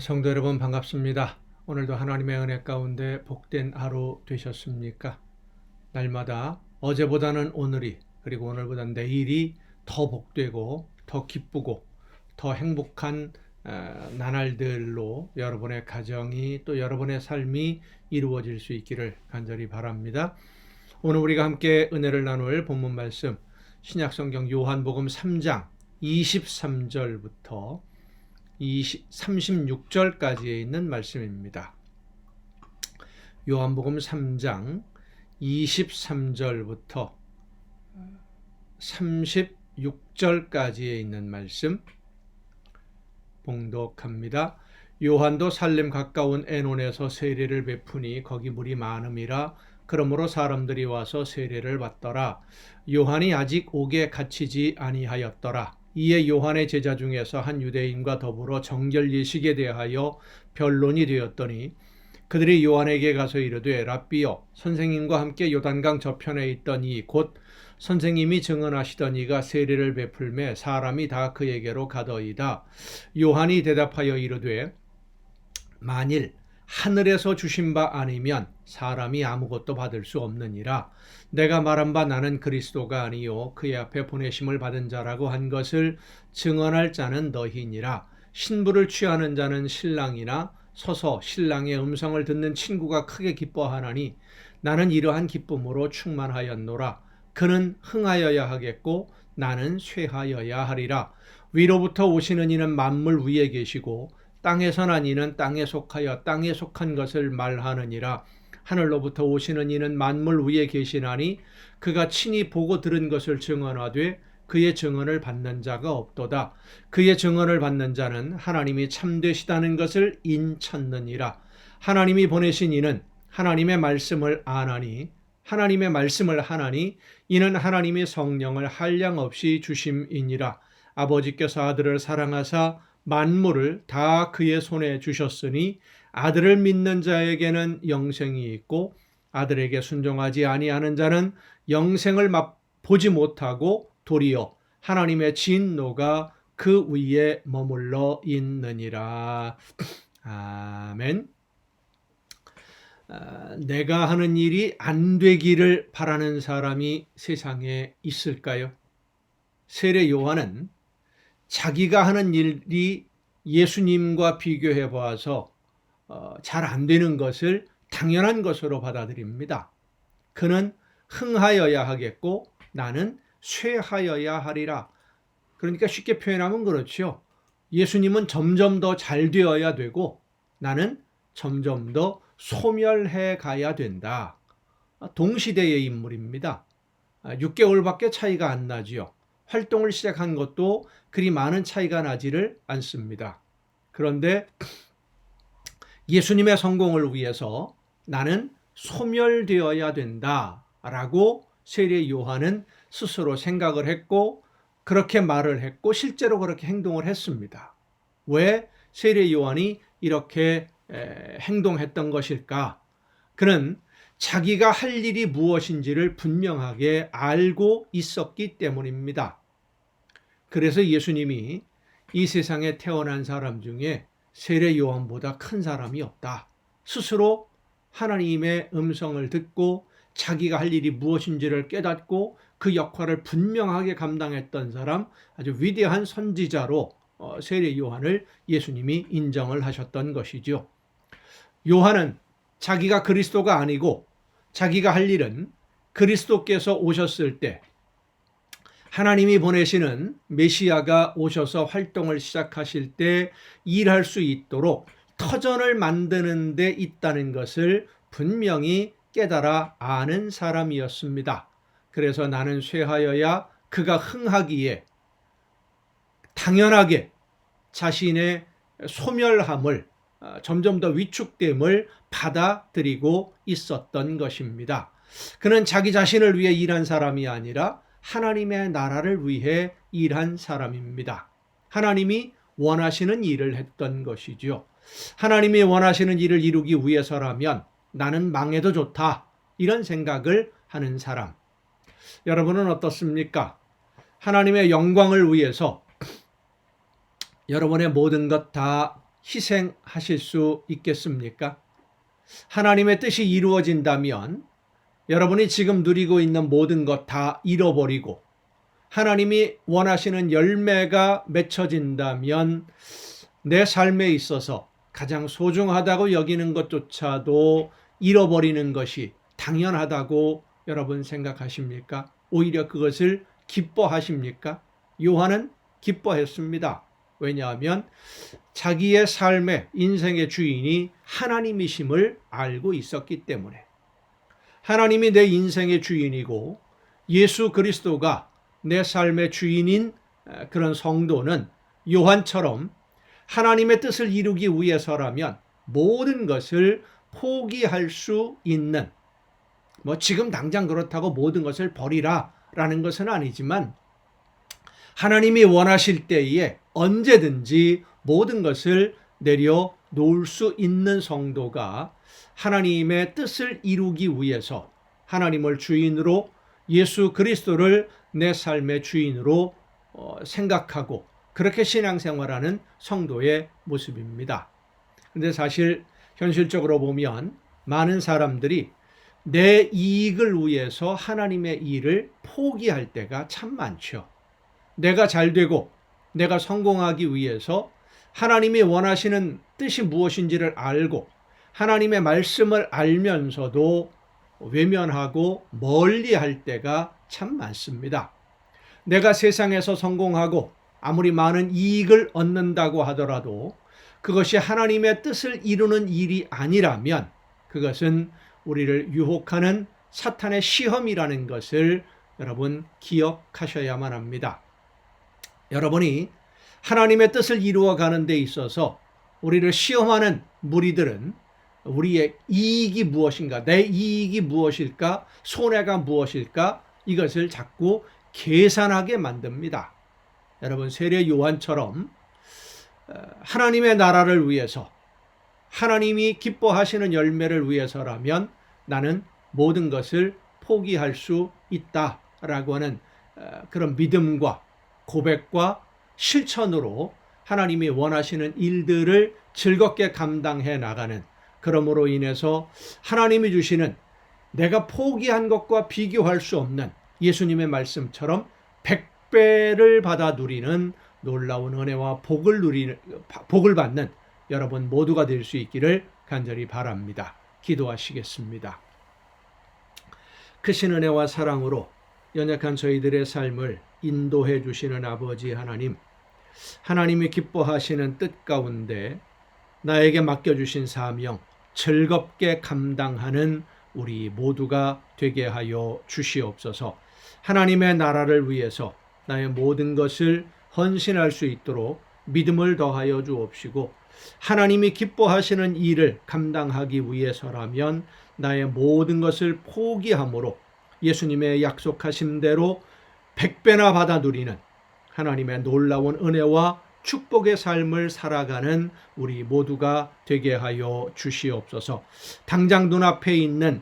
성도 여러분 반갑습니다. 오늘도 하나님의 은혜 가운데 복된 하루 되셨습니까? 날마다 어제보다는 오늘이 그리고 오늘보다는 내일이 더 복되고 더 기쁘고 더 행복한 나날들로 여러분의 가정이 또 여러분의 삶이 이루어질 수 있기를 간절히 바랍니다. 오늘 우리가 함께 은혜를 나눌 본문 말씀 신약성경 요한복음 3장 23절부터 36절까지에 있는 말씀입니다. 요한복음 3장 23절부터 36절까지에 있는 말씀 봉독합니다. 요한도 살렘 가까운 에논에서 세례를 베푸니 거기 물이 많음이라. 그러므로 사람들이 와서 세례를 받더라. 요한이 아직 옥에 갇히지 아니하였더라. 이에 요한의 제자 중에서 한 유대인과 더불어 정결 예식에 대하여 변론이 되었더니 그들이 요한에게 가서 이르되 랍비여, 선생님과 함께 요단강 저편에 있던 이 곧 선생님이 증언하시던 이가 세례를 베풀매 사람이 다 그에게로 가더이다. 요한이 대답하여 이르되 만일 하늘에서 주신 바 아니면 사람이 아무것도 받을 수 없느니라. 내가 말한 바 나는 그리스도가 아니요 그의 앞에 보내심을 받은 자라고 한 것을 증언할 자는 너희니라. 신부를 취하는 자는 신랑이나 서서 신랑의 음성을 듣는 친구가 크게 기뻐하나니 나는 이러한 기쁨으로 충만하였노라. 그는 흥하여야 하겠고 나는 쇠하여야 하리라. 위로부터 오시는 이는 만물 위에 계시고 땅에서 난 이는 땅에 속하여 땅에 속한 것을 말하느니라. 하늘로부터 오시는 이는 만물 위에 계시나니 그가 친히 보고 들은 것을 증언하되 그의 증언을 받는 자가 없도다. 그의 증언을 받는 자는 하나님이 참되시다는 것을 인쳤느니라. 하나님이 보내신 이는 하나님의 말씀을 하나니 이는 하나님이 성령을 한량없이 주심이니라. 아버지께서 아들을 사랑하사 만물을 다 그의 손에 주셨으니 아들을 믿는 자에게는 영생이 있고 아들에게 순종하지 아니하는 자는 영생을 보지 못하고 도리어 하나님의 진노가 그 위에 머물러 있느니라. 아멘. 내가 하는 일이 안 되기를 바라는 사람이 세상에 있을까요? 세례 요한은 자기가 하는 일이 예수님과 비교해 보아서 잘 안 되는 것을 당연한 것으로 받아들입니다. 그는 흥하여야 하겠고 나는 쇠하여야 하리라. 그러니까 쉽게 표현하면 그렇죠. 예수님은 점점 더 잘 되어야 되고 나는 점점 더 소멸해 가야 된다. 동시대의 인물입니다. 6개월밖에 차이가 안 나지요. 활동을 시작한 것도 그리 많은 차이가 나지를 않습니다. 그런데 예수님의 성공을 위해서 나는 소멸되어야 된다라고 세례 요한은 스스로 생각을 했고 그렇게 말을 했고 실제로 그렇게 행동을 했습니다. 왜 세례 요한이 이렇게 행동했던 것일까? 그는 자기가 할 일이 무엇인지를 분명하게 알고 있었기 때문입니다. 그래서 예수님이 이 세상에 태어난 사람 중에 세례 요한보다 큰 사람이 없다. 스스로 하나님의 음성을 듣고 자기가 할 일이 무엇인지를 깨닫고 그 역할을 분명하게 감당했던 사람, 아주 위대한 선지자로 세례 요한을 예수님이 인정을 하셨던 것이죠. 요한은 자기가 그리스도가 아니고 자기가 할 일은 그리스도께서 오셨을 때 하나님이 보내시는 메시아가 오셔서 활동을 시작하실 때 일할 수 있도록 터전을 만드는 데 있다는 것을 분명히 깨달아 아는 사람이었습니다. 그래서 나는 쇠하여야 그가 흥하기에 당연하게 자신의 소멸함을 점점 더 위축됨을 받아들이고 있었던 것입니다. 그는 자기 자신을 위해 일한 사람이 아니라 하나님의 나라를 위해 일한 사람입니다. 하나님이 원하시는 일을 했던 것이죠. 하나님이 원하시는 일을 이루기 위해서라면 나는 망해도 좋다. 이런 생각을 하는 사람. 여러분은 어떻습니까? 하나님의 영광을 위해서 여러분의 모든 것 다 희생하실 수 있겠습니까? 하나님의 뜻이 이루어진다면 여러분이 지금 누리고 있는 모든 것 다 잃어버리고 하나님이 원하시는 열매가 맺혀진다면 내 삶에 있어서 가장 소중하다고 여기는 것조차도 잃어버리는 것이 당연하다고 여러분 생각하십니까? 오히려 그것을 기뻐하십니까? 요한은 기뻐했습니다. 왜냐하면 자기의 삶의 인생의 주인이 하나님이심을 알고 있었기 때문에. 하나님이 내 인생의 주인이고 예수 그리스도가 내 삶의 주인인 그런 성도는 요한처럼 하나님의 뜻을 이루기 위해서라면 모든 것을 포기할 수 있는, 지금 당장 그렇다고 모든 것을 버리라 라는 것은 아니지만 하나님이 원하실 때에 언제든지 모든 것을 내려놓을 수 있는 성도가 하나님의 뜻을 이루기 위해서 하나님을 주인으로, 예수 그리스도를 내 삶의 주인으로 생각하고 그렇게 신앙생활하는 성도의 모습입니다. 그런데 사실 현실적으로 보면 많은 사람들이 내 이익을 위해서 하나님의 일을 포기할 때가 참 많죠. 내가 잘 되고 내가 성공하기 위해서 하나님이 원하시는 뜻이 무엇인지를 알고 하나님의 말씀을 알면서도 외면하고 멀리할 때가 참 많습니다. 내가 세상에서 성공하고 아무리 많은 이익을 얻는다고 하더라도 그것이 하나님의 뜻을 이루는 일이 아니라면 그것은 우리를 유혹하는 사탄의 시험이라는 것을 여러분 기억하셔야만 합니다. 여러분이 하나님의 뜻을 이루어가는 데 있어서 우리를 시험하는 무리들은 우리의 이익이 무엇인가, 내 이익이 무엇일까, 손해가 무엇일까, 이것을 자꾸 계산하게 만듭니다. 여러분, 세례 요한처럼 하나님의 나라를 위해서, 하나님이 기뻐하시는 열매를 위해서라면 나는 모든 것을 포기할 수 있다라고 하는 그런 믿음과 고백과 실천으로 하나님이 원하시는 일들을 즐겁게 감당해 나가는, 그러므로 인해서 하나님이 주시는 내가 포기한 것과 비교할 수 없는 예수님의 말씀처럼 100배를 받아 누리는 놀라운 은혜와 복을 받는 여러분 모두가 될 수 있기를 간절히 바랍니다. 기도하시겠습니다. 크신 은혜와 사랑으로 연약한 저희들의 삶을 인도해 주시는 아버지 하나님, 하나님이 기뻐하시는 뜻 가운데 나에게 맡겨주신 사명 즐겁게 감당하는 우리 모두가 되게 하여 주시옵소서. 하나님의 나라를 위해서 나의 모든 것을 헌신할 수 있도록 믿음을 더하여 주옵시고, 하나님이 기뻐하시는 일을 감당하기 위해서라면 나의 모든 것을 포기함으로 예수님의 약속하신 대로 100배나 받아 누리는 하나님의 놀라운 은혜와 축복의 삶을 살아가는 우리 모두가 되게 하여 주시옵소서. 당장 눈앞에 있는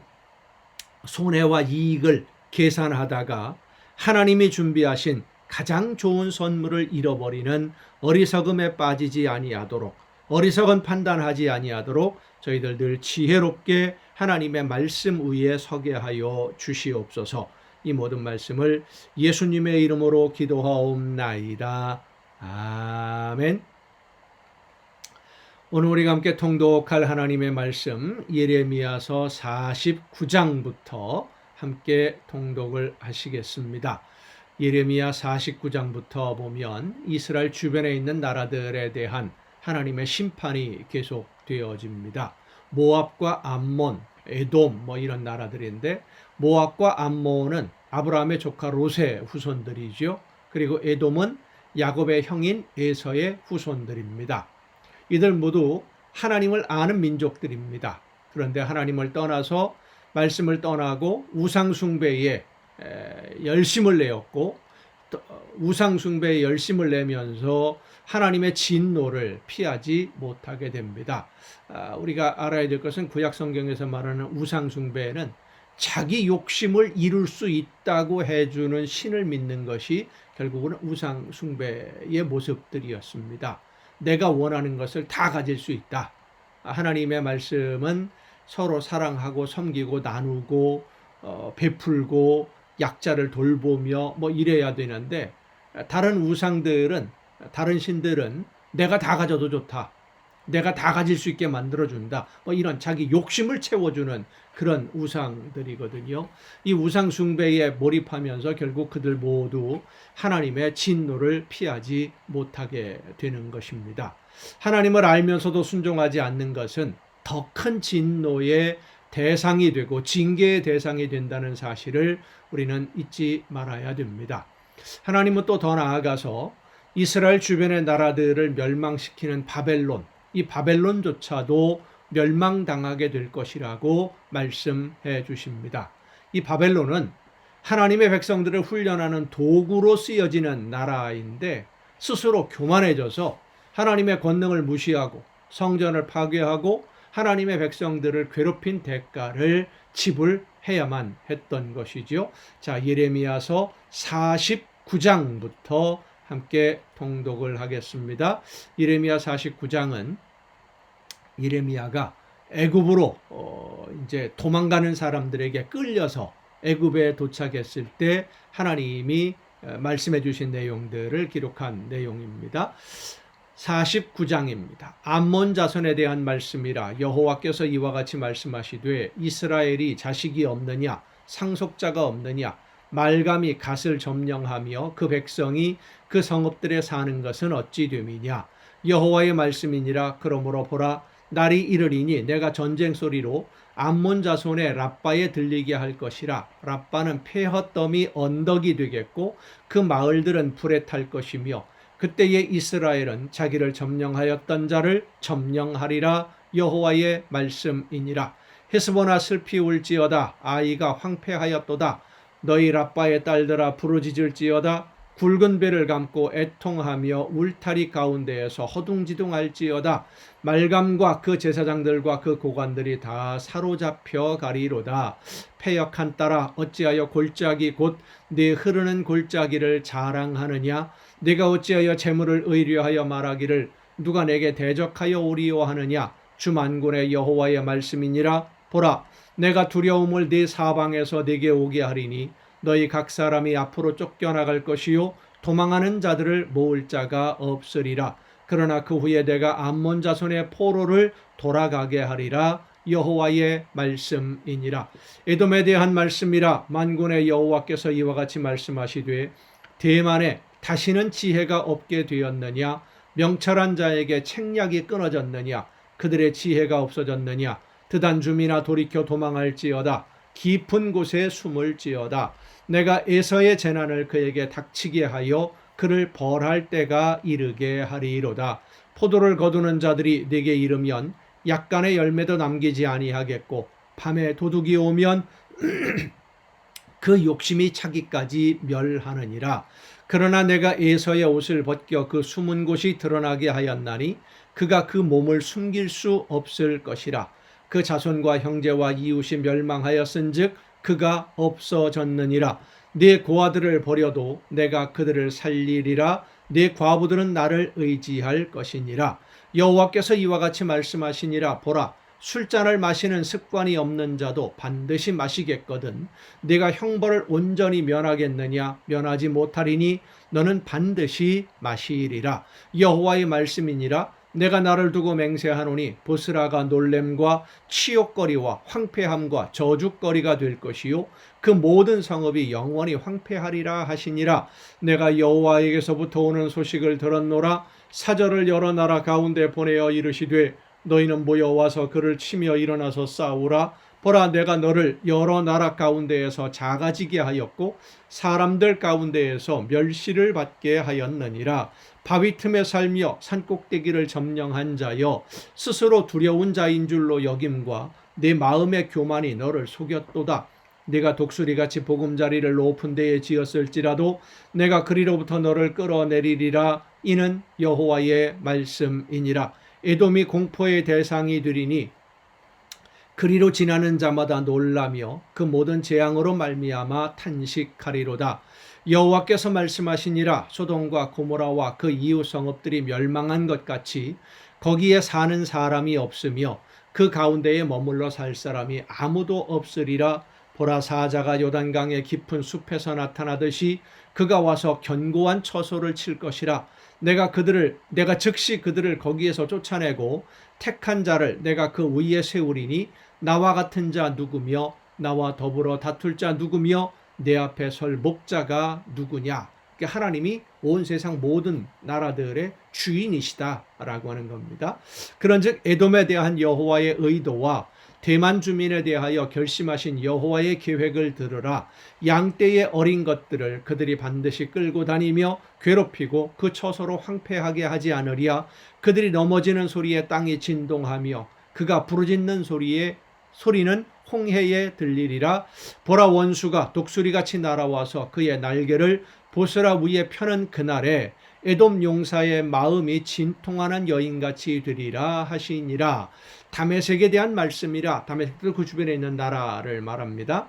손해와 이익을 계산하다가 하나님이 준비하신 가장 좋은 선물을 잃어버리는 어리석음에 빠지지 아니하도록, 어리석은 판단하지 아니하도록 저희들 늘 지혜롭게 하나님의 말씀 위에 서게 하여 주시옵소서. 이 모든 말씀을 예수님의 이름으로 기도하옵나이다. 아멘. 오늘 우리가 함께 통독할 하나님의 말씀 예레미야서 49장부터 함께 통독을 하시겠습니다. 예레미야 49장부터 보면 이스라엘 주변에 있는 나라들에 대한 하나님의 심판이 계속되어집니다. 모압과 암몬, 에돔 이런 나라들인데, 모압과 암몬은 아브라함의 조카 롯의 후손들이죠. 그리고 에돔은 야곱의 형인 에서의 후손들입니다. 이들 모두 하나님을 아는 민족들입니다. 그런데 하나님을 떠나서 말씀을 떠나고 우상숭배에 열심을 내었고, 우상숭배에 열심을 내면서 하나님의 진노를 피하지 못하게 됩니다. 우리가 알아야 될 것은 구약성경에서 말하는 우상숭배는 자기 욕심을 이룰 수 있다고 해주는 신을 믿는 것이 결국은 우상숭배의 모습들이었습니다. 내가 원하는 것을 다 가질 수 있다. 하나님의 말씀은 서로 사랑하고 섬기고 나누고 베풀고 약자를 돌보며 뭐 이래야 되는데, 다른 우상들은, 다른 신들은 내가 다 가져도 좋다, 내가 다 가질 수 있게 만들어준다, 뭐 이런 자기 욕심을 채워주는 그런 우상들이거든요. 이 우상 숭배에 몰입하면서 결국 그들 모두 하나님의 진노를 피하지 못하게 되는 것입니다. 하나님을 알면서도 순종하지 않는 것은 더 큰 진노의 대상이 되고 징계의 대상이 된다는 사실을 우리는 잊지 말아야 됩니다. 하나님은 또 더 나아가서 이스라엘 주변의 나라들을 멸망시키는 바벨론, 이 바벨론조차도 멸망당하게 될 것이라고 말씀해 주십니다. 이 바벨론은 하나님의 백성들을 훈련하는 도구로 쓰여지는 나라인데, 스스로 교만해져서 하나님의 권능을 무시하고 성전을 파괴하고 하나님의 백성들을 괴롭힌 대가를 지불해야만 했던 것이죠. 자, 예레미야서 49장부터 함께 통독을 하겠습니다. 예레미야 49장은 예레미야가 애굽으로 이제 도망가는 사람들에게 끌려서 애굽에 도착했을 때 하나님이 말씀해 주신 내용들을 기록한 내용입니다. 49장입니다. 암몬 자손에 대한 말씀이라. 여호와께서 이와 같이 말씀하시되 이스라엘이 자식이 없느냐, 상속자가 없느냐, 말감이 갓을 점령하며 그 백성이 그 성읍들에 사는 것은 어찌 됨이냐. 여호와의 말씀이니라. 그러므로 보라, 날이 이르리니 내가 전쟁 소리로 암몬 자손의 랍바에 들리게 할 것이라. 랍바는 폐허더미 언덕이 되겠고 그 마을들은 불에 탈 것이며 그때에 이스라엘은 자기를 점령하였던 자를 점령하리라. 여호와의 말씀이니라. 헤스보나 슬피 울지어다. 아이가 황폐하였도다. 너희 랍바의 딸들아 부르짖을지어다. 굵은 배를 감고 애통하며 울타리 가운데에서 허둥지둥할지어다. 말감과 그 제사장들과 그 고관들이 다 사로잡혀 가리로다. 패역한 딸아, 어찌하여 골짜기 곧 네 흐르는 골짜기를 자랑하느냐. 네가 어찌하여 재물을 의뢰하여 말하기를 누가 내게 대적하여 오리오 하느냐. 주 만군의 여호와의 말씀이니라. 보라, 내가 두려움을 네 사방에서 네게 오게 하리니 너희 각 사람이 앞으로 쫓겨나갈 것이요 도망하는 자들을 모을 자가 없으리라. 그러나 그 후에 내가 암몬 자손의 포로를 돌아가게 하리라. 여호와의 말씀이니라. 에돔에 대한 말씀이라. 만군의 여호와께서 이와 같이 말씀하시되 대만에 다시는 지혜가 없게 되었느냐. 명철한 자에게 책략이 끊어졌느냐. 그들의 지혜가 없어졌느냐. 드단줌이나 돌이켜 도망할지어다. 깊은 곳에 숨을지어다. 내가 에서의 재난을 그에게 닥치게 하여 그를 벌할 때가 이르게 하리로다. 포도를 거두는 자들이 네게 이르면 약간의 열매도 남기지 아니하겠고 밤에 도둑이 오면 그 욕심이 차기까지 멸하느니라. 그러나 내가 에서의 옷을 벗겨 그 숨은 곳이 드러나게 하였나니 그가 그 몸을 숨길 수 없을 것이라. 그 자손과 형제와 이웃이 멸망하였은즉 그가 없어졌느니라. 네 고아들을 버려도 내가 그들을 살리리라. 네 과부들은 나를 의지할 것이니라. 여호와께서 이와 같이 말씀하시니라. 보라, 술잔을 마시는 습관이 없는 자도 반드시 마시겠거든. 네가 형벌을 온전히 면하겠느냐. 면하지 못하리니 너는 반드시 마시리라. 여호와의 말씀이니라. 내가 나를 두고 맹세하노니 보스라가 놀램과 치욕거리와 황폐함과 저주거리가 될 것이요 그 모든 성읍이 영원히 황폐하리라 하시니라. 내가 여호와에게서부터 오는 소식을 들었노라. 사절을 여러 나라 가운데 보내어 이르시되 너희는 모여와서 그를 치며 일어나서 싸우라. 보라, 내가 너를 여러 나라 가운데에서 작아지게 하였고 사람들 가운데에서 멸시를 받게 하였느니라. 바위 틈에 살며 산꼭대기를 점령한 자여, 스스로 두려운 자인 줄로 여김과 네 마음의 교만이 너를 속였도다. 네가 독수리같이 보금자리를 높은 데에 지었을지라도 내가 그리로부터 너를 끌어내리리라. 이는 여호와의 말씀이니라. 에돔이 공포의 대상이 되리니 그리로 지나는 자마다 놀라며 그 모든 재앙으로 말미암아 탄식하리로다. 여호와께서 말씀하시니라. 소돔과 고모라와 그 이웃 성읍들이 멸망한 것 같이 거기에 사는 사람이 없으며 그 가운데에 머물러 살 사람이 아무도 없으리라. 보라, 사자가 요단강의 깊은 숲에서 나타나듯이 그가 와서 견고한 처소를 칠 것이라. 내가 즉시 그들을 거기에서 쫓아내고 택한 자를 내가 그 위에 세우리니 나와 같은 자 누구며 나와 더불어 다툴 자 누구며 내 앞에 설 목자가 누구냐. 그러니까 하나님이 온 세상 모든 나라들의 주인이시다라고 하는 겁니다. 그런즉 에돔에 대한 여호와의 의도와 대만 주민에 대하여 결심하신 여호와의 계획을 들으라. 양떼의 어린 것들을 그들이 반드시 끌고 다니며 괴롭히고 그 처소로 황폐하게 하지 않으리야. 그들이 넘어지는 소리에 땅이 진동하며 그가 부르짖는 소리는 홍해에 들리리라. 보라, 원수가 독수리같이 날아와서 그의 날개를 보스라 위에 펴는 그날에 에돔 용사의 마음이 진통하는 여인같이 되리라 하시니라. 다메섹에 대한 말씀이라. 다메섹도 그 주변에 있는 나라를 말합니다.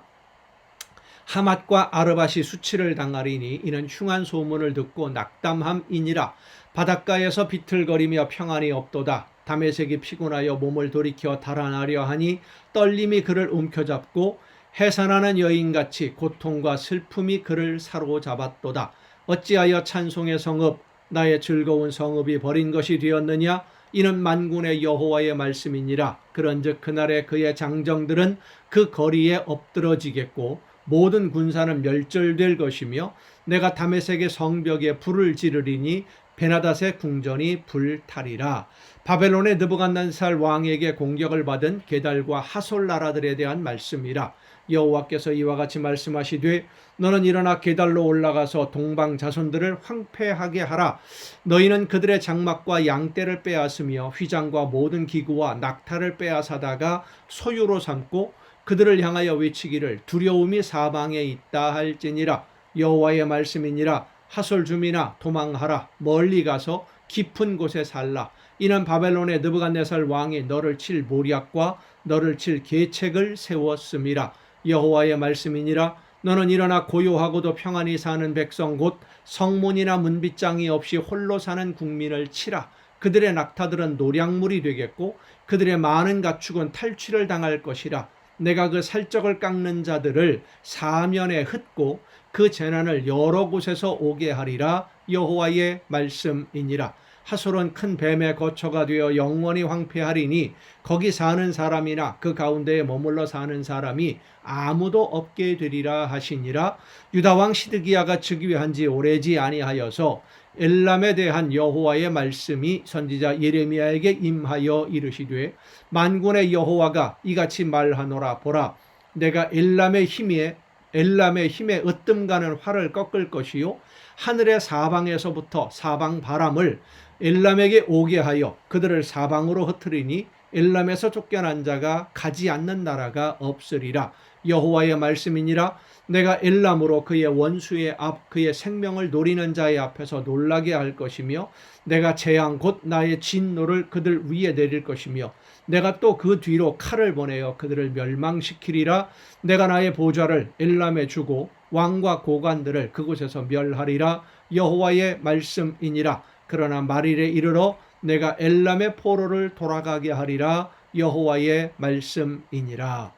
하맛과 아르밧이 수치를 당하리니 이는 흉한 소문을 듣고 낙담함이니라. 바닷가에서 비틀거리며 평안이 없도다. 다메섹이 피곤하여 몸을 돌이켜 달아나려 하니 떨림이 그를 움켜잡고 해산하는 여인같이 고통과 슬픔이 그를 사로잡았도다. 어찌하여 찬송의 성읍, 나의 즐거운 성읍이 버린 것이 되었느냐? 이는 만군의 여호와의 말씀이니라. 그런즉 그날에 그의 장정들은 그 거리에 엎드러지겠고 모든 군사는 멸절될 것이며 내가 다메섹의 성벽에 불을 지르리니 베나닷의 궁전이 불타리라. 바벨론의 느부갓네살 왕에게 공격을 받은 게달과 하솔 나라들에 대한 말씀이라. 여호와께서 이와 같이 말씀하시되 너는 일어나 게달로 올라가서 동방 자손들을 황폐하게 하라. 너희는 그들의 장막과 양떼를 빼앗으며 휘장과 모든 기구와 낙타를 빼앗아다가 소유로 삼고 그들을 향하여 외치기를 두려움이 사방에 있다 할지니라. 여호와의 말씀이니라. 하솔 주민아, 도망하라. 멀리 가서 깊은 곳에 살라. 이는 바벨론의 느부갓네살 왕이 너를 칠 모략과 너를 칠 계책을 세웠음이라. 여호와의 말씀이니라. 너는 일어나 고요하고도 평안히 사는 백성 곧 성문이나 문빗장이 없이 홀로 사는 국민을 치라. 그들의 낙타들은 노략물이 되겠고 그들의 많은 가축은 탈취를 당할 것이라. 내가 그 살적을 깎는 자들을 사면에 흩고 그 재난을 여러 곳에서 오게 하리라. 여호와의 말씀이니라. 하솔은 큰 뱀의 거처가 되어 영원히 황폐하리니 거기 사는 사람이나 그 가운데에 머물러 사는 사람이 아무도 없게 되리라 하시니라. 유다왕 시드기야가 즉위한 지 오래지 아니하여서 엘람에 대한 여호와의 말씀이 선지자 예레미야에게 임하여 이르시되 만군의 여호와가 이같이 말하노라. 보라, 내가 엘람의 힘에 으뜸가는 활을 꺾을 것이요 하늘의 사방에서부터 사방 바람을 엘람에게 오게 하여 그들을 사방으로 흩으리니 엘람에서 쫓겨난 자가 가지 않는 나라가 없으리라. 여호와의 말씀이니라. 내가 엘람으로 그의 원수의 앞 그의 생명을 노리는 자의 앞에서 놀라게 할 것이며 내가 재앙 곧 나의 진노를 그들 위에 내릴 것이며 내가 또 그 뒤로 칼을 보내어 그들을 멸망시키리라. 내가 나의 보좌를 엘람에 주고 왕과 고관들을 그곳에서 멸하리라. 여호와의 말씀이니라. 그러나 말일에 이르러 내가 엘람의 포로를 돌아가게 하리라. 여호와의 말씀이니라.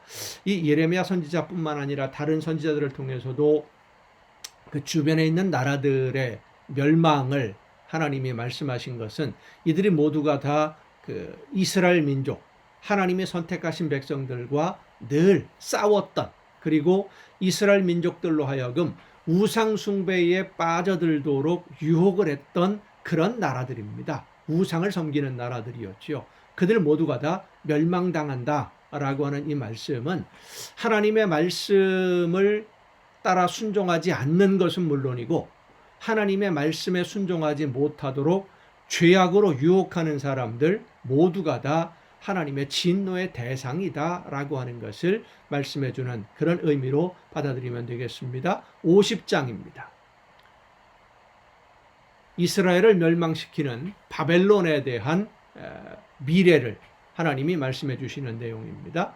이 예레미야 선지자뿐만 아니라 다른 선지자들을 통해서도 그 주변에 있는 나라들의 멸망을 하나님이 말씀하신 것은 이들이 모두가 다 그 이스라엘 민족, 하나님이 선택하신 백성들과 늘 싸웠던, 그리고 이스라엘 민족들로 하여금 우상 숭배에 빠져들도록 유혹을 했던 그런 나라들입니다. 우상을 섬기는 나라들이었죠. 그들 모두가 다 멸망당한다라고 하는 이 말씀은 하나님의 말씀을 따라 순종하지 않는 것은 물론이고 하나님의 말씀에 순종하지 못하도록 죄악으로 유혹하는 사람들 모두가 다 하나님의 진노의 대상이다라고 하는 것을 말씀해 주는 그런 의미로 받아들이면 되겠습니다. 50장입니다. 이스라엘을 멸망시키는 바벨론에 대한 미래를 하나님이 말씀해 주시는 내용입니다.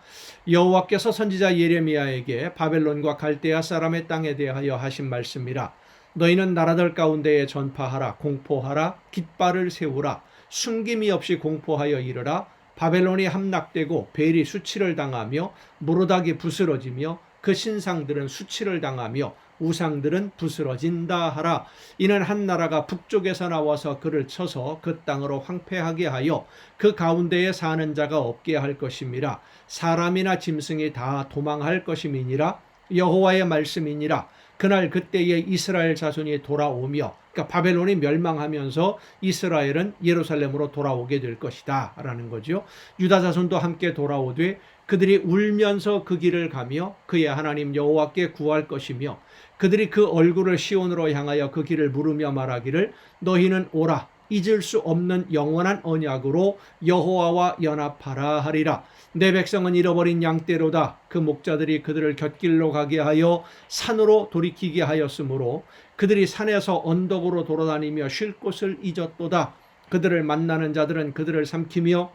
여호와께서 선지자 예레미야에게 바벨론과 갈대아 사람의 땅에 대하여 하신 말씀이라. 너희는 나라들 가운데에 전파하라. 공포하라. 깃발을 세우라. 숨김이 없이 공포하여 이르라. 바벨론이 함락되고 벨이 수치를 당하며 무로닥이 부스러지며 그 신상들은 수치를 당하며 우상들은 부스러진다 하라. 이는 한 나라가 북쪽에서 나와서 그를 쳐서 그 땅으로 황폐하게 하여 그 가운데에 사는 자가 없게 할 것임이라. 사람이나 짐승이 다 도망할 것임이니라. 여호와의 말씀이니라. 그날 그때에 이스라엘 자손이 돌아오며, 그러니까 바벨론이 멸망하면서 이스라엘은 예루살렘으로 돌아오게 될 것이다 라는 거죠. 유다 자손도 함께 돌아오되 그들이 울면서 그 길을 가며 그의 하나님 여호와께 구할 것이며, 그들이 그 얼굴을 시온으로 향하여 그 길을 물으며 말하기를 너희는 오라. 잊을 수 없는 영원한 언약으로 여호와와 연합하라 하리라. 내 백성은 잃어버린 양떼로다. 그 목자들이 그들을 곁길로 가게 하여 산으로 돌이키게 하였으므로 그들이 산에서 언덕으로 돌아다니며 쉴 곳을 잊었도다. 그들을 만나는 자들은 그들을 삼키며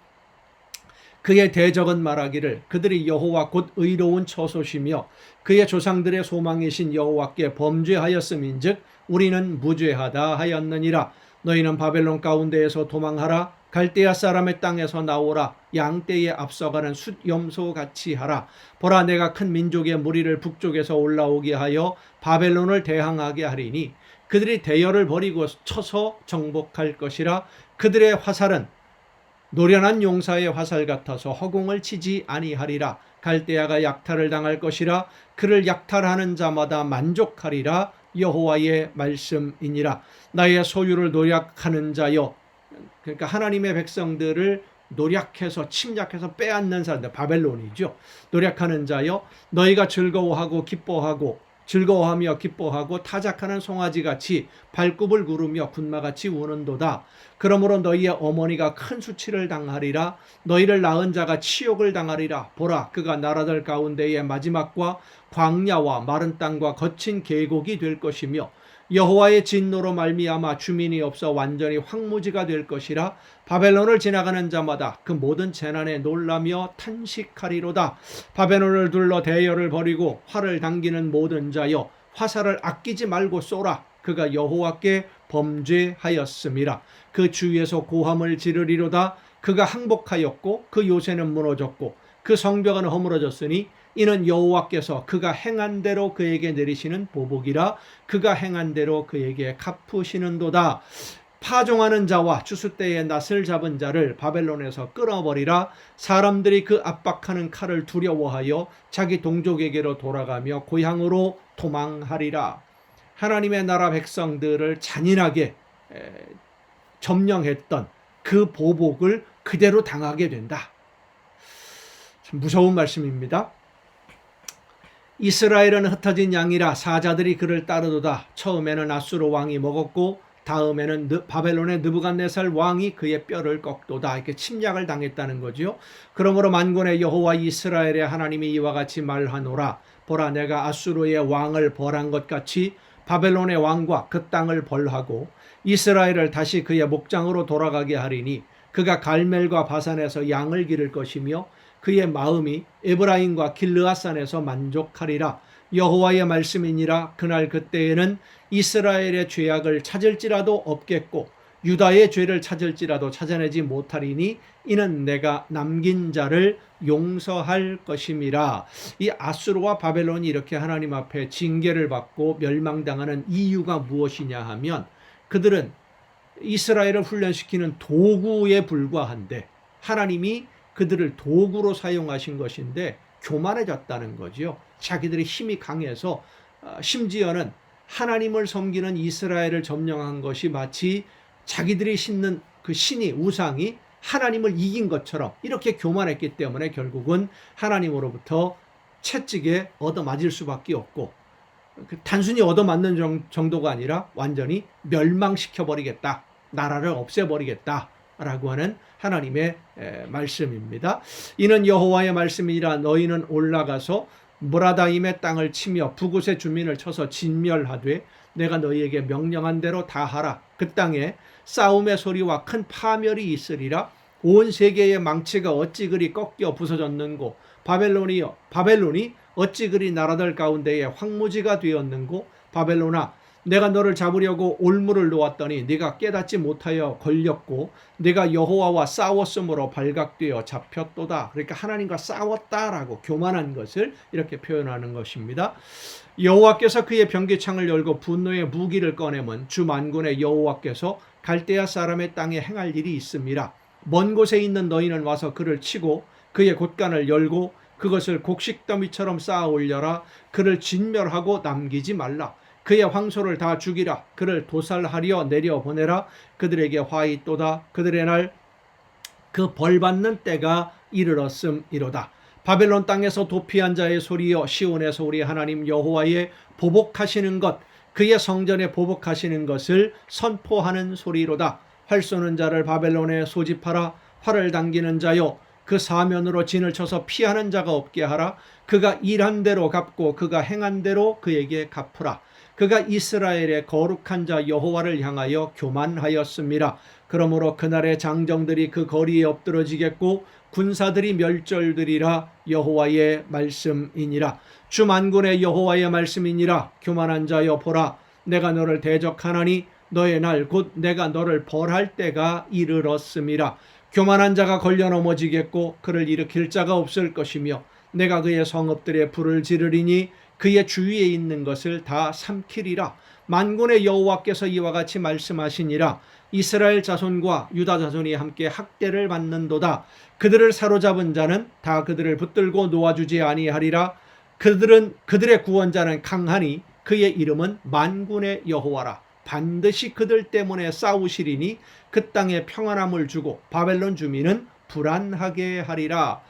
그의 대적은 말하기를 그들이 여호와 곧 의로운 처소시며 그의 조상들의 소망이신 여호와께 범죄하였음인즉 우리는 무죄하다 하였느니라. 너희는 바벨론 가운데에서 도망하라. 갈대아 사람의 땅에서 나오라. 양떼에 앞서가는 숫염소같이 하라. 보라, 내가 큰 민족의 무리를 북쪽에서 올라오게 하여 바벨론을 대항하게 하리니 그들이 대열을 버리고 쳐서 정복할 것이라. 그들의 화살은 노련한 용사의 화살 같아서 허공을 치지 아니하리라. 갈대아가 약탈을 당할 것이라. 그를 약탈하는 자마다 만족하리라. 여호와의 말씀이니라. 나의 소유를 노략하는 자여, 그러니까 하나님의 백성들을 노략해서 침략해서 빼앗는 사람들, 바벨론이죠. 노략하는 자여, 너희가 즐거워하고 기뻐하고 즐거워하며 기뻐하고 타작하는 송아지같이 발굽을 구르며 군마같이 우는도다. 그러므로 너희의 어머니가 큰 수치를 당하리라. 너희를 낳은 자가 치욕을 당하리라. 보라, 그가 나라들 가운데의 마지막과 광야와 마른 땅과 거친 계곡이 될 것이며 여호와의 진노로 말미암아 주민이 없어 완전히 황무지가 될 것이라. 바벨론을 지나가는 자마다 그 모든 재난에 놀라며 탄식하리로다. 바벨론을 둘러 대열을 벌이고 활을 당기는 모든 자여, 화살을 아끼지 말고 쏘라. 그가 여호와께 범죄하였음이라. 그 주위에서 고함을 지르리로다. 그가 항복하였고 그 요새는 무너졌고 그 성벽은 허물어졌으니 이는 여호와께서 그가 행한 대로 그에게 내리시는 보복이라. 그가 행한 대로 그에게 갚으시는도다. 파종하는 자와 추수 때에 낫을 잡은 자를 바벨론에서 끌어버리라. 사람들이 그 압박하는 칼을 두려워하여 자기 동족에게로 돌아가며 고향으로 도망하리라. 하나님의 나라 백성들을 잔인하게 점령했던 그 보복을 그대로 당하게 된다. 참 무서운 말씀입니다. 이스라엘은 흩어진 양이라 사자들이 그를 따르도다. 처음에는 아수르 왕이 먹었고 다음에는 바벨론의 느부갓네살 왕이 그의 뼈를 꺾도다. 이렇게 침략을 당했다는 거죠. 그러므로 만군의 여호와 이스라엘의 하나님이 이와 같이 말하노라. 보라, 내가 아수르의 왕을 벌한 것 같이 바벨론의 왕과 그 땅을 벌하고 이스라엘을 다시 그의 목장으로 돌아가게 하리니 그가 갈멜과 바산에서 양을 기를 것이며 그의 마음이 에브라임과 길르앗산에서 만족하리라. 여호와의 말씀이니라. 그날 그때에는 이스라엘의 죄악을 찾을지라도 없겠고 유다의 죄를 찾을지라도 찾아내지 못하리니 이는 내가 남긴 자를 용서할 것임이라. 이 아수르와 바벨론이 이렇게 하나님 앞에 징계를 받고 멸망당하는 이유가 무엇이냐 하면 그들은 이스라엘을 훈련시키는 도구에 불과한데 하나님이 그들을 도구로 사용하신 것인데 교만해졌다는 거죠. 자기들의 힘이 강해서 심지어는 하나님을 섬기는 이스라엘을 점령한 것이 마치 자기들이 신는 그 신이 우상이 하나님을 이긴 것처럼 이렇게 교만했기 때문에 결국은 하나님으로부터 채찍에 얻어맞을 수밖에 없고 단순히 얻어맞는 정도가 아니라 완전히 멸망시켜버리겠다. 나라를 없애버리겠다. 라고 하는 하나님의 말씀입니다. 이는 여호와의 말씀이라. 너희는 올라가서 무라다임의 땅을 치며 북곳의 주민을 쳐서 진멸하되 내가 너희에게 명령한 대로 다 하라. 그 땅에 싸움의 소리와 큰 파멸이 있으리라. 온 세계의 망치가 어찌 그리 꺾여 부서졌는고 바벨론이 어찌 그리 나라들 가운데에 황무지가 되었는고 바벨론아, 내가 너를 잡으려고 올무를 놓았더니 네가 깨닫지 못하여 걸렸고 네가 여호와와 싸웠으므로 발각되어 잡혔도다. 그러니까 하나님과 싸웠다라고 교만한 것을 이렇게 표현하는 것입니다. 여호와께서 그의 병기창을 열고 분노의 무기를 꺼내면 주 만군의 여호와께서 갈대아 사람의 땅에 행할 일이 있습니다. 먼 곳에 있는 너희는 와서 그를 치고 그의 곳간을 열고 그것을 곡식더미처럼 쌓아 올려라. 그를 진멸하고 남기지 말라. 그의 황소를 다 죽이라. 그를 도살하려 내려보내라. 그들에게 화 있도다. 그들의 날 그 벌받는 때가 이르렀음이로다. 바벨론 땅에서 도피한 자의 소리여 시온에서 우리 하나님 여호와의 보복하시는 것, 그의 성전에 보복하시는 것을 선포하는 소리로다. 활 쏘는 자를 바벨론에 소집하라. 활을 당기는 자여 그 사면으로 진을 쳐서 피하는 자가 없게 하라. 그가 일한 대로 갚고 그가 행한 대로 그에게 갚으라. 그가 이스라엘의 거룩한 자 여호와를 향하여 교만하였습니다. 그러므로 그날의 장정들이 그 거리에 엎드러지겠고 군사들이 멸절되리라. 여호와의 말씀이니라. 주 만군의 여호와의 말씀이니라. 교만한 자여 보라. 내가 너를 대적하나니 너의 날 곧 내가 너를 벌할 때가 이르렀음이라. 교만한 자가 걸려 넘어지겠고 그를 일으킬 자가 없을 것이며 내가 그의 성읍들에 불을 지르리니 그의 주위에 있는 것을 다 삼키리라. 만군의 여호와께서 이와 같이 말씀하시니라. 이스라엘 자손과 유다 자손이 함께 학대를 받는도다. 그들을 사로잡은 자는 다 그들을 붙들고 놓아주지 아니하리라. 그들의 구원자는 강하니 그의 이름은 만군의 여호와라. 반드시 그들 때문에 싸우시리니 그 땅에 평안함을 주고 바벨론 주민은 불안하게 하리라.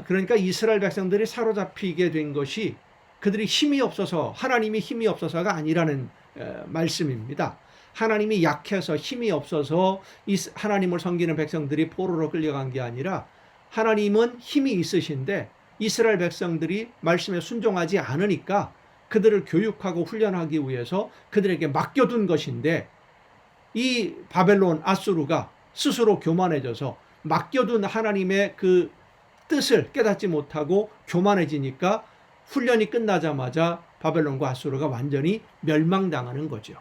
그러니까 이스라엘 백성들이 사로잡히게 된 것이 그들이 힘이 없어서, 하나님이 힘이 없어서가 아니라는 말씀입니다. 하나님이 약해서 힘이 없어서 하나님을 섬기는 백성들이 포로로 끌려간 게 아니라 하나님은 힘이 있으신데 이스라엘 백성들이 말씀에 순종하지 않으니까 그들을 교육하고 훈련하기 위해서 그들에게 맡겨둔 것인데, 이 바벨론 아수르가 스스로 교만해져서 맡겨둔 하나님의 그 뜻을 깨닫지 못하고 교만해지니까 훈련이 끝나자마자 바벨론과 아수르가 완전히 멸망당하는 거죠.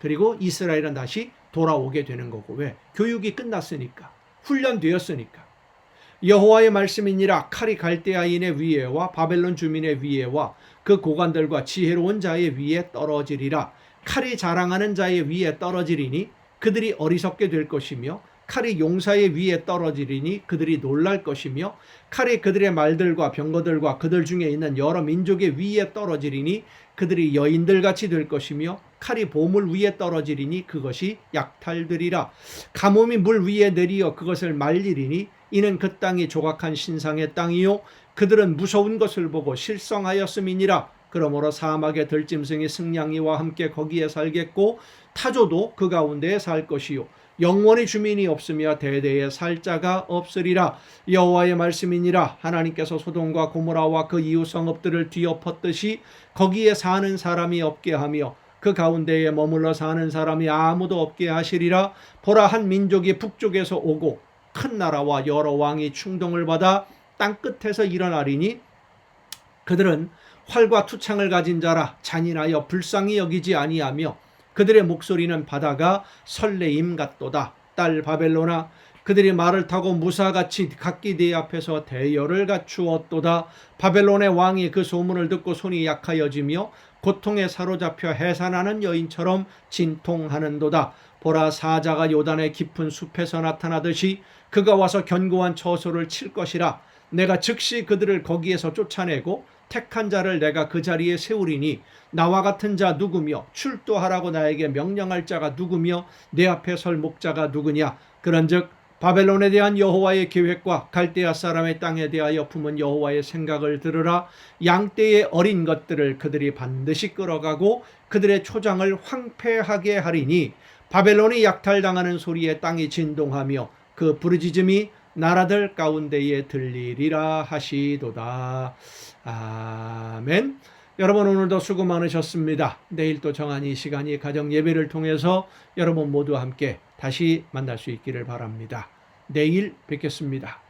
그리고 이스라엘은 다시 돌아오게 되는 거고. 왜? 교육이 끝났으니까, 훈련되었으니까. 여호와의 말씀이니라. 칼이 갈대아인의 위에와 바벨론 주민의 위에와 그 고관들과 지혜로운 자의 위에 떨어지리라. 칼이 자랑하는 자의 위에 떨어지리니 그들이 어리석게 될 것이며 칼이 용사의 위에 떨어지리니 그들이 놀랄 것이며 칼이 그들의 말들과 병거들과 그들 중에 있는 여러 민족의 위에 떨어지리니 그들이 여인들같이 될 것이며 칼이 보물 위에 떨어지리니 그것이 약탈되리라. 가뭄이 물 위에 내리어 그것을 말리리니 이는 그 땅이 조각한 신상의 땅이요 그들은 무서운 것을 보고 실성하였음이니라. 그러므로 사막의 들짐승이 승냥이와 함께 거기에 살겠고 타조도 그 가운데에 살 것이요 영원히 주민이 없으며 대대에 살 자가 없으리라. 여호와의 말씀이니라. 하나님께서 소돔과 고모라와 그 이웃 성읍들을 뒤엎었듯이 거기에 사는 사람이 없게 하며 그 가운데에 머물러 사는 사람이 아무도 없게 하시리라. 보라, 한 민족이 북쪽에서 오고 큰 나라와 여러 왕이 충동을 받아 땅끝에서 일어나리니 그들은 활과 투창을 가진 자라. 잔인하여 불쌍히 여기지 아니하며 그들의 목소리는 바다가 설레임 같도다. 딸 바벨로나, 그들이 말을 타고 무사같이 각기 네 앞에서 대열을 갖추었도다. 바벨론의 왕이 그 소문을 듣고 손이 약하여지며 고통에 사로잡혀 해산하는 여인처럼 진통하는도다. 보라, 사자가 요단의 깊은 숲에서 나타나듯이 그가 와서 견고한 처소를 칠 것이라. 내가 즉시 그들을 거기에서 쫓아내고 택한 자를 내가 그 자리에 세우리니 나와 같은 자 누구며 출두하라고 나에게 명령할 자가 누구며 내 앞에 설 목자가 누구냐. 그런즉 바벨론에 대한 여호와의 계획과 갈대아 사람의 땅에 대하여 품은 여호와의 생각을 들으라. 양떼의 어린 것들을 그들이 반드시 끌어가고 그들의 초장을 황폐하게 하리니 바벨론이 약탈당하는 소리에 땅이 진동하며 그 부르짖음이 나라들 가운데에 들리리라 하시도다. 아멘. 여러분, 오늘도 수고 많으셨습니다. 내일 또 정한 이 시간이 가정 예배를 통해서 여러분 모두 함께 다시 만날 수 있기를 바랍니다. 내일 뵙겠습니다.